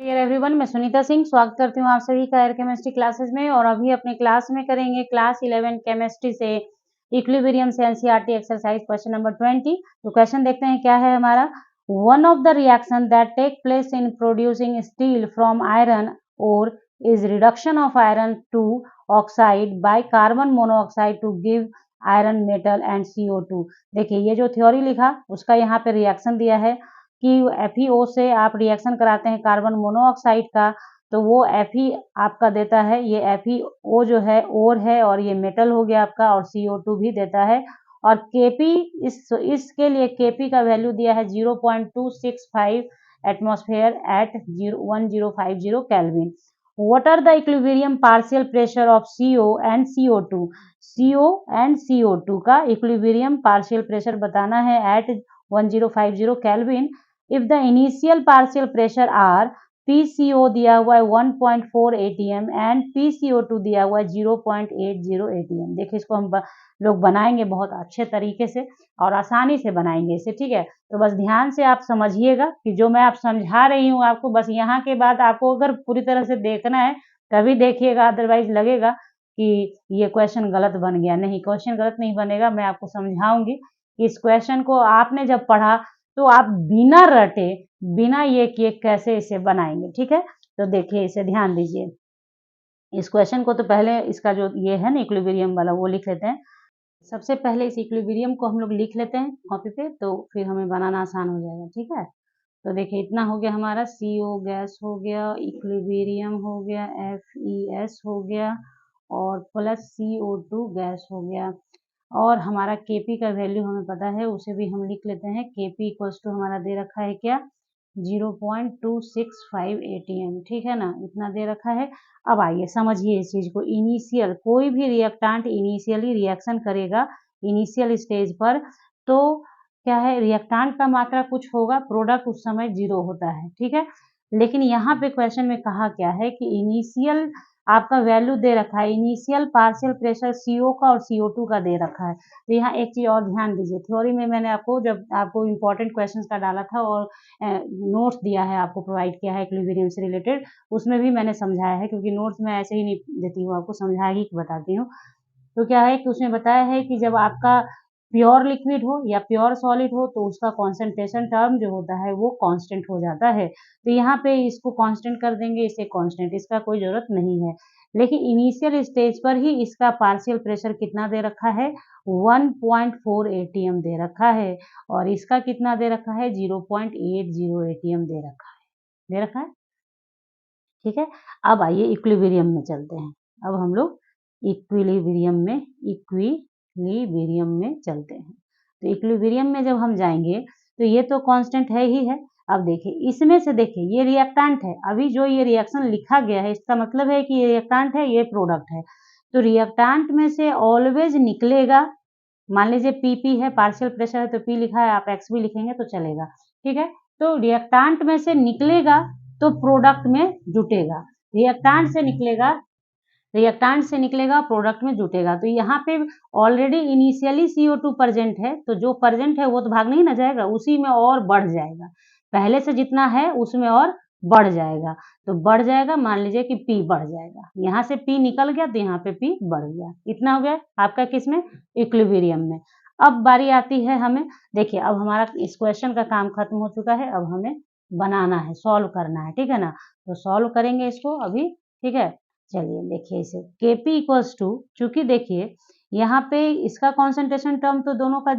Dear everyone, मैं सुनीता सिंह स्वागत करती हूँ आप सभी का एयर केमिस्ट्री क्लासेस में। और अभी अपने क्लास में करेंगे क्लास 11 केमिस्ट्री से इक्विलिब्रियम से एनसीईआरटी एक्सरसाइज क्वेश्चन नंबर 20। तो क्वेश्चन देखते हैं क्या है हमारा। One of the reaction that take place in producing steel from iron ore is reduction of iron two oxide by carbon monoxide to give iron metal and CO2। देखिए ये जो theory लिखा उसका यहाँ पे रिएक्शन दिया है कि FeO से आप रिएक्शन कराते हैं कार्बन मोनोऑक्साइड का, तो वो Fe आपका देता है, ये FeO जो है ओर है और ये मेटल हो गया आपका, और CO2 भी देता है। और Kp इसके लिए Kp का वैल्यू दिया है 0.265 atmosphere at 1050 kelvin. What are the equilibrium partial pressure of CO and CO2? CO and CO2 का equilibrium partial pressure बताना है at 1050 kelvin. If the initial partial pressure are PCO दिया हुआ है 1.4 atm and PCO2 दिया हुआ है 0.80 atm। देखिए इसको हम लोग बनाएंगे बहुत अच्छे तरीके से और आसानी से बनाएंगे इसे, ठीक है। तो बस ध्यान से आप समझिएगा कि जो मैं आप समझा रही हूँ आपको, बस यहाँ के बाद आपको अगर पूरी तरह से देखना है तभी देखिएगा, अदरवाइज लगेगा कि ये क्वेश्चन गलत बन गया। नहीं, क्वेश्चन गलत नहीं बनेगा, मैं आपको समझाऊंगी। इस क्वेश्चन को आपने जब पढ़ा तो आप बिना रटे, बिना ये किए कैसे इसे बनाएंगे, ठीक है। तो देखिए इसे ध्यान दीजिए। इस क्वेश्चन को तो पहले इसका जो ये है ना इक्विलिब्रियम वाला वो लिख लेते हैं। सबसे पहले इस इक्विलिब्रियम को हम लोग लिख लेते हैं कॉपी पे, तो फिर हमें बनाना आसान हो जाएगा, ठीक है। तो देखिए इतना हो गया हमारा, CO गैस हो गया, इक्विलिब्रियम हो गया, FeS हो गया और प्लस CO2 गैस हो गया। और हमारा Kp का वैल्यू हमें पता है, उसे भी हम लिख लेते हैं। Kp इक्वल्स टू हमारा दे रखा है क्या, 0.265 atm, ठीक है ना, इतना दे रखा है। अब आइए समझिए इस चीज को। इनिशियल कोई भी रिएक्टेंट इनिशियली रिएक्शन करेगा इनिशियल स्टेज पर, तो क्या है, रिएक्टेंट का मात्रा कुछ होगा, प्रोडक्ट उस समय 0 होता है, ठीक है। लेकिन यहाँ पे क्वेश्चन में कहा क्या है कि इनिशियल आपका वैल्यू दे रखा है, इनिशियल पार्शियल प्रेशर CO का और CO2 का दे रखा है। तो यहाँ एक चीज और ध्यान दीजिए, थ्योरी में मैंने आपको जब आपको इंपॉर्टेंट क्वेश्चंस का डाला था और नोट्स दिया है, आपको प्रोवाइड किया है इक्विलिब्रियम से रिलेटेड, उसमें भी मैंने समझाया है, क्योंकि नोट्स में ऐसे ही नहीं देती हूँ आपको, समझा ही बताती हूँ। तो क्या है कि उसमें बताया है कि जब आपका प्योर लिक्विड हो या प्योर सॉलिड हो तो उसका कॉन्सेंट्रेशन टर्म जो होता है वो कांस्टेंट हो जाता है। तो यहाँ पे इसको कांस्टेंट कर देंगे, इसे कांस्टेंट, इसका कोई जरूरत नहीं है। लेकिन इनिशियल स्टेज पर ही इसका पार्शियल प्रेशर कितना दे रखा है, 1.4 atm दे रखा है, और इसका कितना दे रखा है, 0.80 atm दे रखा है, ठीक है। अब आइए इक्विलिब्रियम में चलते हैं। अब हम लोग इक्विलिब्रियम में चलते हैं। तो इक्विलिब्रियम में जब हम जाएंगे तो ये तो कांस्टेंट है ही है। अब देखिए इसमें से, देखिए ये रिएक्टेंट है, अभी जो ये रिएक्शन लिखा गया है इसका मतलब है कि ये रिएक्टेंट है, ये प्रोडक्ट है। तो रिएक्टेंट में से ऑलवेज निकलेगा, मान लीजिए PP है, पार्शियल प्रेशर है तो P लिखा है, आप X भी लिखेंगे तो चलेगा, ठीक है। तो रिएक्टेंट में से निकलेगा तो प्रोडक्ट में जुटेगा, रिएक्टेंट से निकलेगा प्रोडक्ट में जुटेगा। तो यहाँ पे ऑलरेडी इनिशियली CO2 प्रेजेंट है, तो जो प्रेजेंट है वो तो भाग नहीं ना जाएगा, उसी में और बढ़ जाएगा, पहले से जितना है उसमें और बढ़ जाएगा। तो बढ़ जाएगा, मान लीजिए कि P बढ़ जाएगा, यहाँ से P निकल गया तो यहाँ पे P बढ़ गया। इतना हो गया आपका किसमें, इक्विलिब्रियम में। अब बारी आती है हमें, देखिए अब हमारा इस क्वेश्चन का काम खत्म हो चुका है, अब हमें बनाना है, सॉल्व करना है, ठीक है ना। तो सॉल्व करेंगे इसको अभी, ठीक है। चलिए देखिए इसे, Kp इक्वल्स टू, चूंकि देखिए यहाँ पे इसका कॉन्सेंट्रेशन टर्म तो दोनों का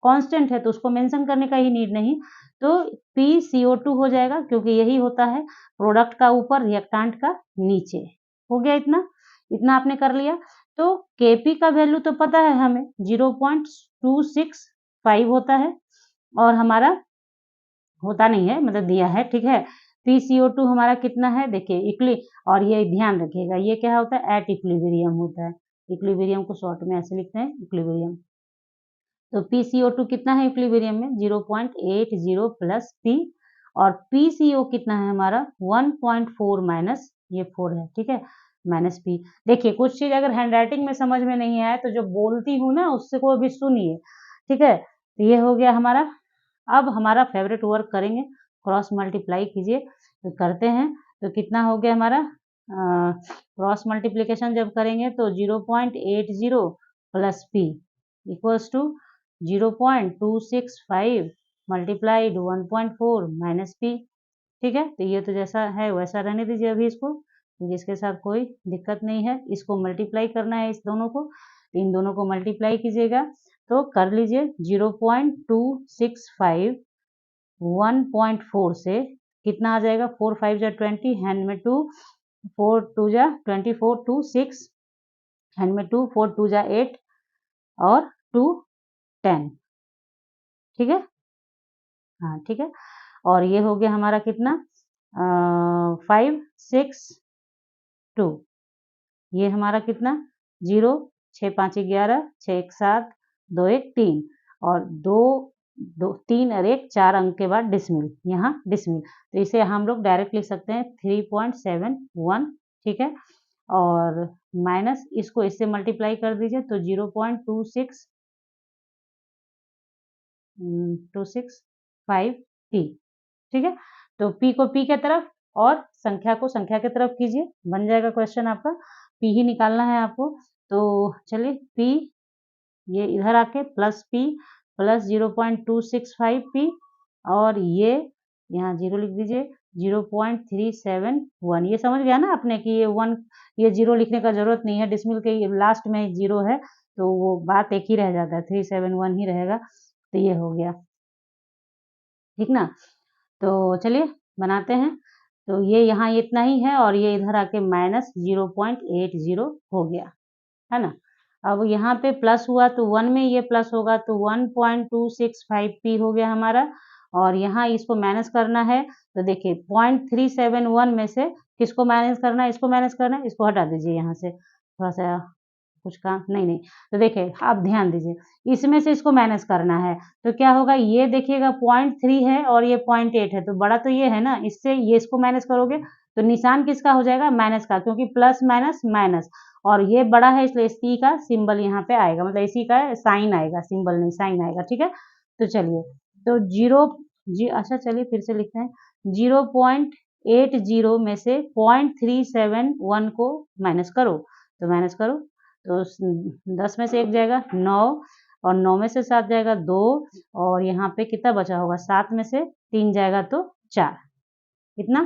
कांस्टेंट है तो उसको मेंशन करने का ही नीड नहीं, तो PCO2 हो जाएगा, क्योंकि यही होता है प्रोडक्ट का ऊपर रिएक्टेंट का नीचे। हो गया इतना, इतना आपने कर लिया। तो Kp का वैल्यू तो पता है हमें, 0.265 होता है, और हमारा होता नहीं है, मतलब दिया है, ठीक है। PCO2 हमारा कितना है, देखिए और ये ध्यान रखिएगा, ये क्या होता है, एट इक्विलिब्रियम होता है। इक्विलिब्रियम को शॉर्ट में ऐसे लिखते हैं, इक्विलिब्रियम। तो PCO2 कितना है इक्विलिब्रियम में, 0.80 प्लस P, और PCO कितना है हमारा, 1.4 माइनस ये 4 है, ठीक है, माइनस P। देखिए कुछ चीज अगर हैंडराइटिंग में समझ में नहीं आए तो जो बोलती हूँ ना उससे को भी सुनिए, ठीक है। तो ये हो गया हमारा। अब हमारा फेवरेट वर्क करेंगे, क्रॉस मल्टीप्लाई कीजिए, तो करते हैं। तो कितना हो गया हमारा क्रॉस मल्टीप्लिकेशन जब करेंगे तो 0.80 plus P equals to 0.265 multiplied 1.4 minus P. ठीक है, तो ये तो जैसा है वैसा रहने दीजिए अभी इसको, जिसके साथ कोई दिक्कत नहीं है। इसको मल्टीप्लाई करना है इस दोनों को, तो इन दोनों को मल्टीप्लाई कीजिएगा तो कर लीजिए 0.265 1.4 से कितना आ जाएगा, 4 5 जा 20, हैंड में 2, 4 2 जा 24, 2 6, हैंड में 2, 4 2 जा 8 और 2 10। ठीक है, हाँ ठीक है। और ये हो गया हमारा कितना 5 6 2, ये हमारा कितना 0 6 5 11 6 1 7 2 1 3 और 2 2 3 और 1 4 अंक के बाद डिसमिल, यहाँ डिसमिल, तो इसे हम लोग डायरेक्ट लिख सकते हैं 3.71। ठीक है, और माइनस इसको इससे मल्टीप्लाई कर दीजिए तो 0.265 पी। ठीक है, तो पी को पी के तरफ और संख्या को संख्या के तरफ कीजिए, बन जाएगा क्वेश्चन आपका। पी ही निकालना है आपको, तो चलिए पी ये इधर आके प्लस पी प्लस 0.265 पी और ये यहाँ 0 लिख दीजिए 0.371। ये समझ गया ना आपने कि ये 1, ये 0 लिखने का जरूरत नहीं है, डिसमिल के लास्ट में 0 है तो वो बात एक ही रह जाता है, 371 ही रहेगा। तो ये हो गया, ठीक ना। तो चलिए बनाते हैं, तो ये यहाँ इतना ही है और ये इधर आके माइनस 0.80 हो गया, है ना। अब यहाँ पे प्लस हुआ तो 1 में ये प्लस होगा तो 1.265 पी हो गया हमारा, और यहाँ इसको माइनस करना है तो देखिए 0.371 में से किसको माइनस करना है, इसको माइनस करना है, इसको हटा दीजिए यहाँ से, थोड़ा सा कुछ काम नहीं, तो देखिए आप ध्यान दीजिए, इसमें से इसको माइनस करना है तो क्या होगा, ये देखिएगा 0.3 है और ये 0.8 है, तो बड़ा तो ये है ना, इससे ये इसको माइनस करोगे तो निशान किसका हो जाएगा, माइनस का, क्योंकि प्लस माइनस माइनस, और ये बड़ा है इसलिए इसी का सिंबल यहाँ पे आएगा, मतलब इसी का साइन आएगा, सिंबल नहीं साइन आएगा। ठीक है, तो चलिए तो अच्छा चलिए फिर से लिखते हैं, 0.80 में से 0.371 को माइनस करो, तो माइनस करो तो 10 में से 1 जाएगा 9 और 9 में से 7 जाएगा 2 और यहाँ पे कितना बचा होगा, 7 में से 3 जाएगा तो 4, कितना,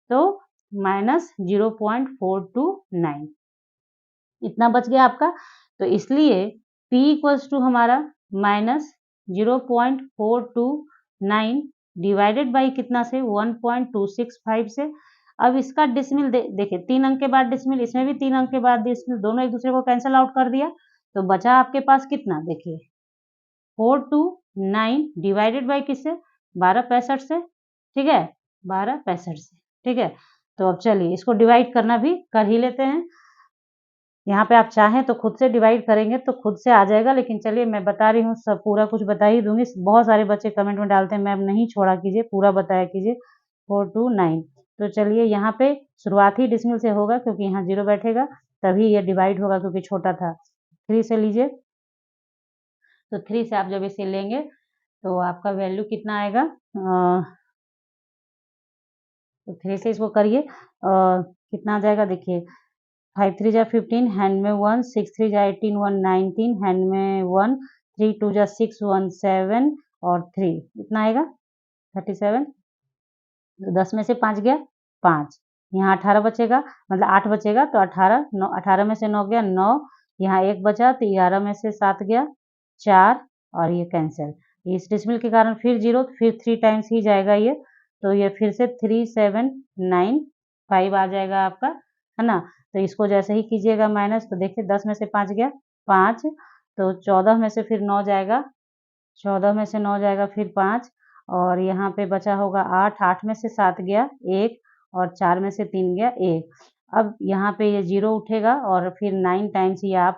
तो माइनस 0.429 इतना बच गया आपका। तो इसलिए P इक्वल्स टू हमारा माइनस 0.429 डिवाइडेड बाई कितना से 1.265 से। अब इसका डिसमिल देखिए 3 अंक के बाद डिसमिल, इसमें भी 3 अंक के बाद डिसमिल, दोनों एक दूसरे को कैंसिल आउट कर दिया, तो बचा आपके पास कितना, देखिए 429 डिवाइडेड बाई किससे, 1265 से। ठीक है, 1265 से। ठीक है, तो अब चलिए इसको डिवाइड करना भी कर ही लेते हैं। यहाँ पे आप चाहें तो खुद से डिवाइड करेंगे तो खुद से आ जाएगा, लेकिन चलिए मैं बता रही हूँ, सब पूरा कुछ बता ही दूंगी। बहुत सारे बच्चे कमेंट में डालते हैं मैम नहीं छोड़ा कीजिए, पूरा बताया कीजिए। 429, तो चलिए यहाँ पे शुरुआत ही डिसमिल से होगा क्योंकि यहाँ 0 बैठेगा, तभी ये डिवाइड होगा क्योंकि छोटा था। 3 से लीजिए, तो 3 से आप जब इसे लेंगे तो आपका वैल्यू कितना आएगा, तो 3 से इसको करिए, कितना आ जाएगा, देखिए 5 3 जा 15, हैंड में 1, 6 3 जा 18, 1 19, हैंड में 1, 3 2 जा 6, 1 7 और 3, इतना आएगा 37। 10 में से 5 गया 5, यहाँ 18 बचेगा, मतलब 8 बचेगा, तो 18 9, 18 में से 9 गया 9, यहाँ 1 बचा तो 11 में से 7 गया 4 और ये कैंसिल, इस डिसमिल के कारण फिर 0, फिर 3 टाइम्स ही जाएगा ये, तो ये फिर से 3795 आ जाएगा आपका, है ना। तो इसको जैसे ही कीजिएगा माइनस, तो देखिए 10 में से 5 गया 5, तो 14 में से फिर 9 जाएगा, 14 में से 9 जाएगा फिर 5 और यहाँ पे बचा होगा 8, 8 में से 7 गया 1 और 4 में से 3 गया 1। अब यहाँ पे ये 0 उठेगा और फिर 9 टाइम्स ये आप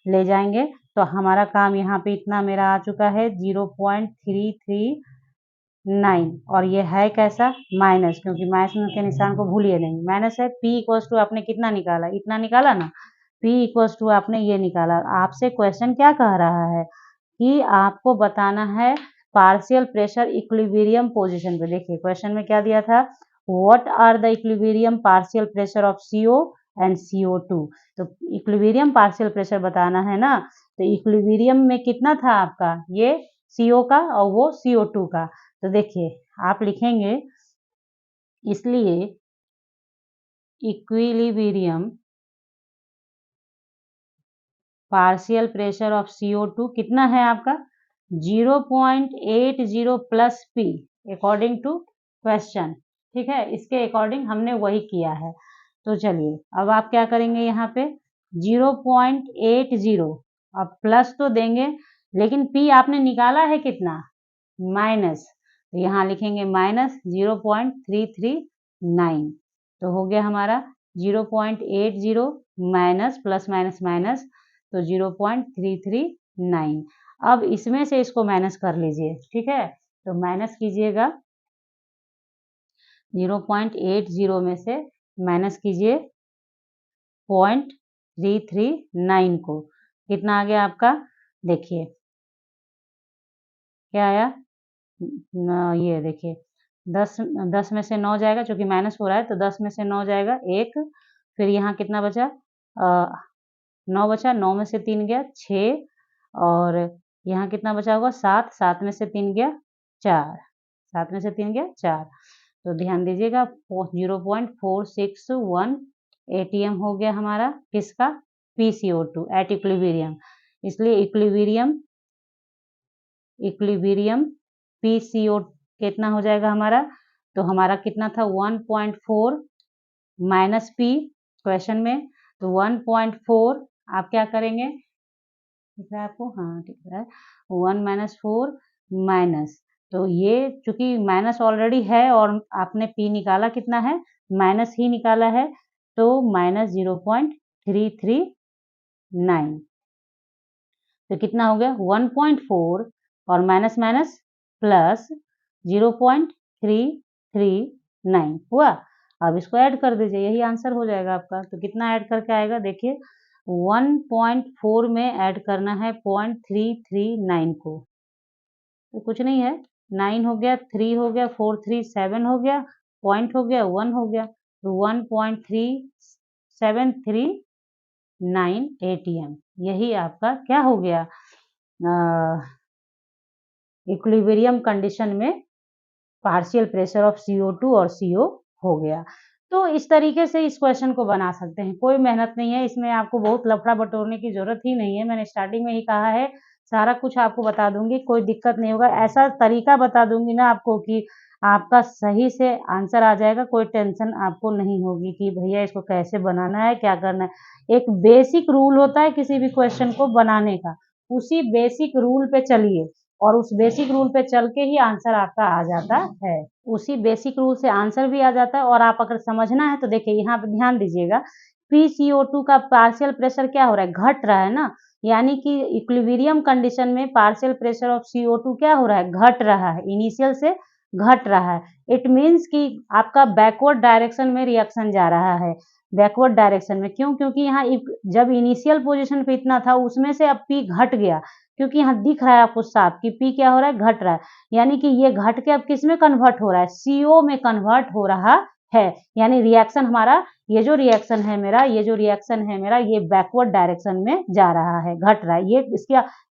ले जाएंगे, तो हमारा काम यहाँ पे इतना मेरा आ चुका है 0.339, और ये है कैसा, माइनस, क्योंकि माइनस के निशान को भूलिए नहीं, माइनस है। P इक्वल्स टू आपने कितना निकाला, इतना निकाला ना, P इक्वल्स टू आपने ये निकाला। आपसे क्वेश्चन क्या कह रहा है कि आपको बताना है पार्शियल प्रेशर इक्विलिब्रियम पोजीशन पे। देखिए क्वेश्चन में क्या दिया था, what are the equilibrium partial pressure of CO and CO2। तो इक्विलिब्रियम पार्शियल प्रेशर बताना है ना, तो इक्विलिब्रियम में कितना था आपका, ये CO का और वो CO2 का। तो देखिए आप लिखेंगे, इसलिए equilibrium partial pressure of CO2 कितना है आपका 0.80 plus P according to question. ठीक है, इसके अकॉर्डिंग हमने वही किया है। तो चलिए अब आप क्या करेंगे, यहाँ पे 0.80, अब प्लस तो देंगे लेकिन P आपने निकाला है कितना, माइनस, तो यहाँ लिखेंगे माइनस 0.339। तो हो गया हमारा 0.80 माइनस प्लस माइनस माइनस, तो 0.339। अब इसमें से इसको माइनस कर लीजिए, ठीक है, तो माइनस कीजिएगा 0.80 में से माइनस कीजिए 0.339 को, कितना आ गया आपका, देखिए क्या आया, ये देखिए 10 में से 9 जाएगा, क्योंकि माइनस हो रहा है तो 10 में से 9 जाएगा 1, फिर यहाँ कितना बचा 9 बचा, 9 में से 3 गया 6, और यहाँ कितना बचा होगा 7, 7 में से 3 गया 4, 7 में से 3 गया 4। तो ध्यान दीजिएगा 0.461 ATM हो गया हमारा किसका, PCO2 एट इक्विलिब्रियम। इसलिए इक्विलिब्रियम PCO कितना हो जाएगा हमारा, तो हमारा कितना था 1.4 माइनस P क्वेश्चन में, तो 1.4 आप क्या करेंगे, दिख रहा है आपको, हाँ दिख रहा है, 1 माइनस 4 माइनस, तो ये चूंकि माइनस ऑलरेडी है और आपने P निकाला कितना है, माइनस ही निकाला है, तो माइनस 0.339, तो कितना हो गया 1.4 और माइनस माइनस प्लस 0.339 हुआ। अब इसको ऐड कर दीजिए, यही आंसर हो जाएगा आपका। तो कितना ऐड करके आएगा, देखिए 1.4 में ऐड करना है 0.339 को, तो कुछ नहीं है, 9 हो गया, 3 हो गया, 4 3 7 हो गया, पॉइंट हो गया 1 हो गया, तो 1.3739 ATM, यही आपका क्या हो गया, इक्विलिब्रियम कंडीशन में पार्शियल प्रेशर ऑफ CO2 और CO हो गया। तो इस तरीके से इस क्वेश्चन को बना सकते हैं, कोई मेहनत नहीं है इसमें, आपको बहुत लफड़ा बटोरने की जरूरत ही नहीं है। मैंने स्टार्टिंग में ही कहा है, सारा कुछ आपको बता दूंगी, कोई दिक्कत नहीं होगा, ऐसा तरीका बता दूंगी ना आपको कि आपका सही से आंसर आ जाएगा, कोई टेंशन आपको नहीं होगी कि भैया इसको कैसे बनाना है, क्या करना है। एक बेसिक रूल होता है किसी भी क्वेश्चन को बनाने का, उसी बेसिक रूल पे चलिए और उस बेसिक रूल पे चल के ही आंसर आपका आ जाता है, उसी बेसिक रूल से आंसर भी आ जाता है। और आप अगर समझना है तो देखिए यहाँ पे ध्यान दीजिएगा, PCO2 का पार्शियल प्रेशर क्या हो रहा है, घट रहा है ना, यानी कि इक्विलिब्रियम कंडीशन में पार्शियल प्रेशर ऑफ CO2 क्या हो रहा है, घट रहा है, इनिशियल से घट रहा है। इट मीन्स कि आपका बैकवर्ड डायरेक्शन में रिएक्शन जा रहा है, बैकवर्ड डायरेक्शन में, क्यों, क्योंकि यहाँ जब इनिशियल पोजीशन पे इतना था उसमें से अब P घट गया, क्योंकि यहाँ दिख रहा है आपको साफ कि P क्या हो रहा है, घट रहा है, यानी कि ये घट के अब किस में कन्वर्ट हो रहा है, CO में कन्वर्ट हो रहा है, यानी रिएक्शन हमारा, ये जो रिएक्शन है मेरा, ये बैकवर्ड डायरेक्शन में जा रहा है, घट रहा है, ये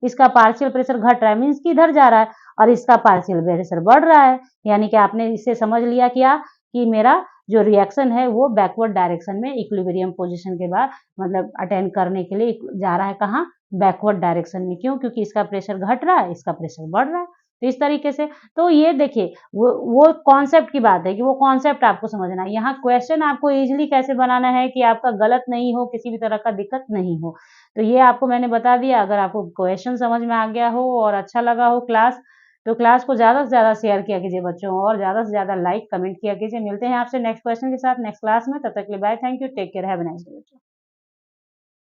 इसका पार्शियल प्रेशर घट रहा है, मीन्स कि इधर जा रहा है, और इसका पार्शियल प्रेशर बढ़ रहा है, यानी कि आपने इससे समझ लिया क्या कि मेरा जो रिएक्शन है वो बैकवर्ड डायरेक्शन में इक्विलिब्रियम पोजीशन के बाद मतलब अटेंड करने के लिए जा रहा है, कहाँ, बैकवर्ड डायरेक्शन में, क्यों, क्योंकि इसका प्रेशर घट रहा है, इसका प्रेशर बढ़ रहा है। तो इस तरीके से, तो ये देखिए वो कॉन्सेप्ट की बात है कि वो कॉन्सेप्ट आपको समझना है। यहाँ क्वेश्चन आपको इजीली कैसे बनाना है कि आपका गलत नहीं हो, किसी भी तरह का दिक्कत नहीं हो, तो ये आपको मैंने बता दिया। अगर आपको क्वेश्चन समझ में आ गया हो और अच्छा लगा हो क्लास, तो क्लास को ज़्यादा से ज़्यादा शेयर किया कीजिए बच्चों, और ज़्यादा से ज़्यादा लाइक कमेंट किया कीजिए। मिलते हैं आपसे नेक्स्ट क्वेश्चन के साथ नेक्स्ट क्लास में, तब तक के लिए bye, thank you, take care, have a nice day बच्चों।